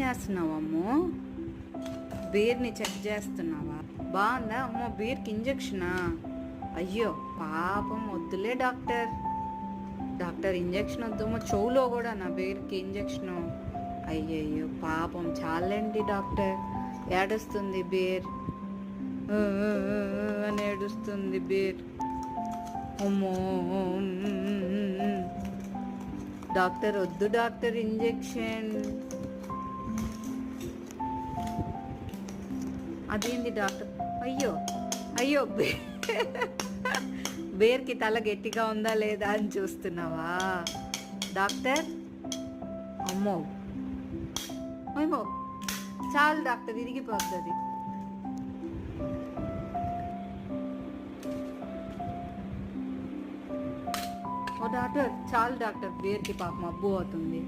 చేస్తున్నావు అమ్మో? బేర్ని చెక్ చేస్తున్నావా? బాగుందా అమ్మో? బేర్కి ఇంజక్షనా? అయ్యో పాపం, వద్దులే డాక్టర్. Doctor injection వద్దమ్మో. చెవులో కూడా నా బేర్కి ఇంజక్షను. అయ్యయ్యో పాపం, చాలండి డాక్టర్. ఏడుస్తుంది బేర్, అని ఏడుస్తుంది బేర్. అమ్మో డాక్టర్ వద్దు డాక్టర్ ఇంజెక్షన్. అదేంది డాక్టర్? అయ్యో అయ్యో, బేర్కి తల గట్టిగా ఉందా లేదా అని చూస్తున్నావా డాక్టర్? అమ్మో అమ్మో, చాలు డాక్టర్, ఇరిగిపోతుంది. ఓ డాక్టర్ చాలు డాక్టర్, బేర్కి పాపం అబ్బు అవుతుంది.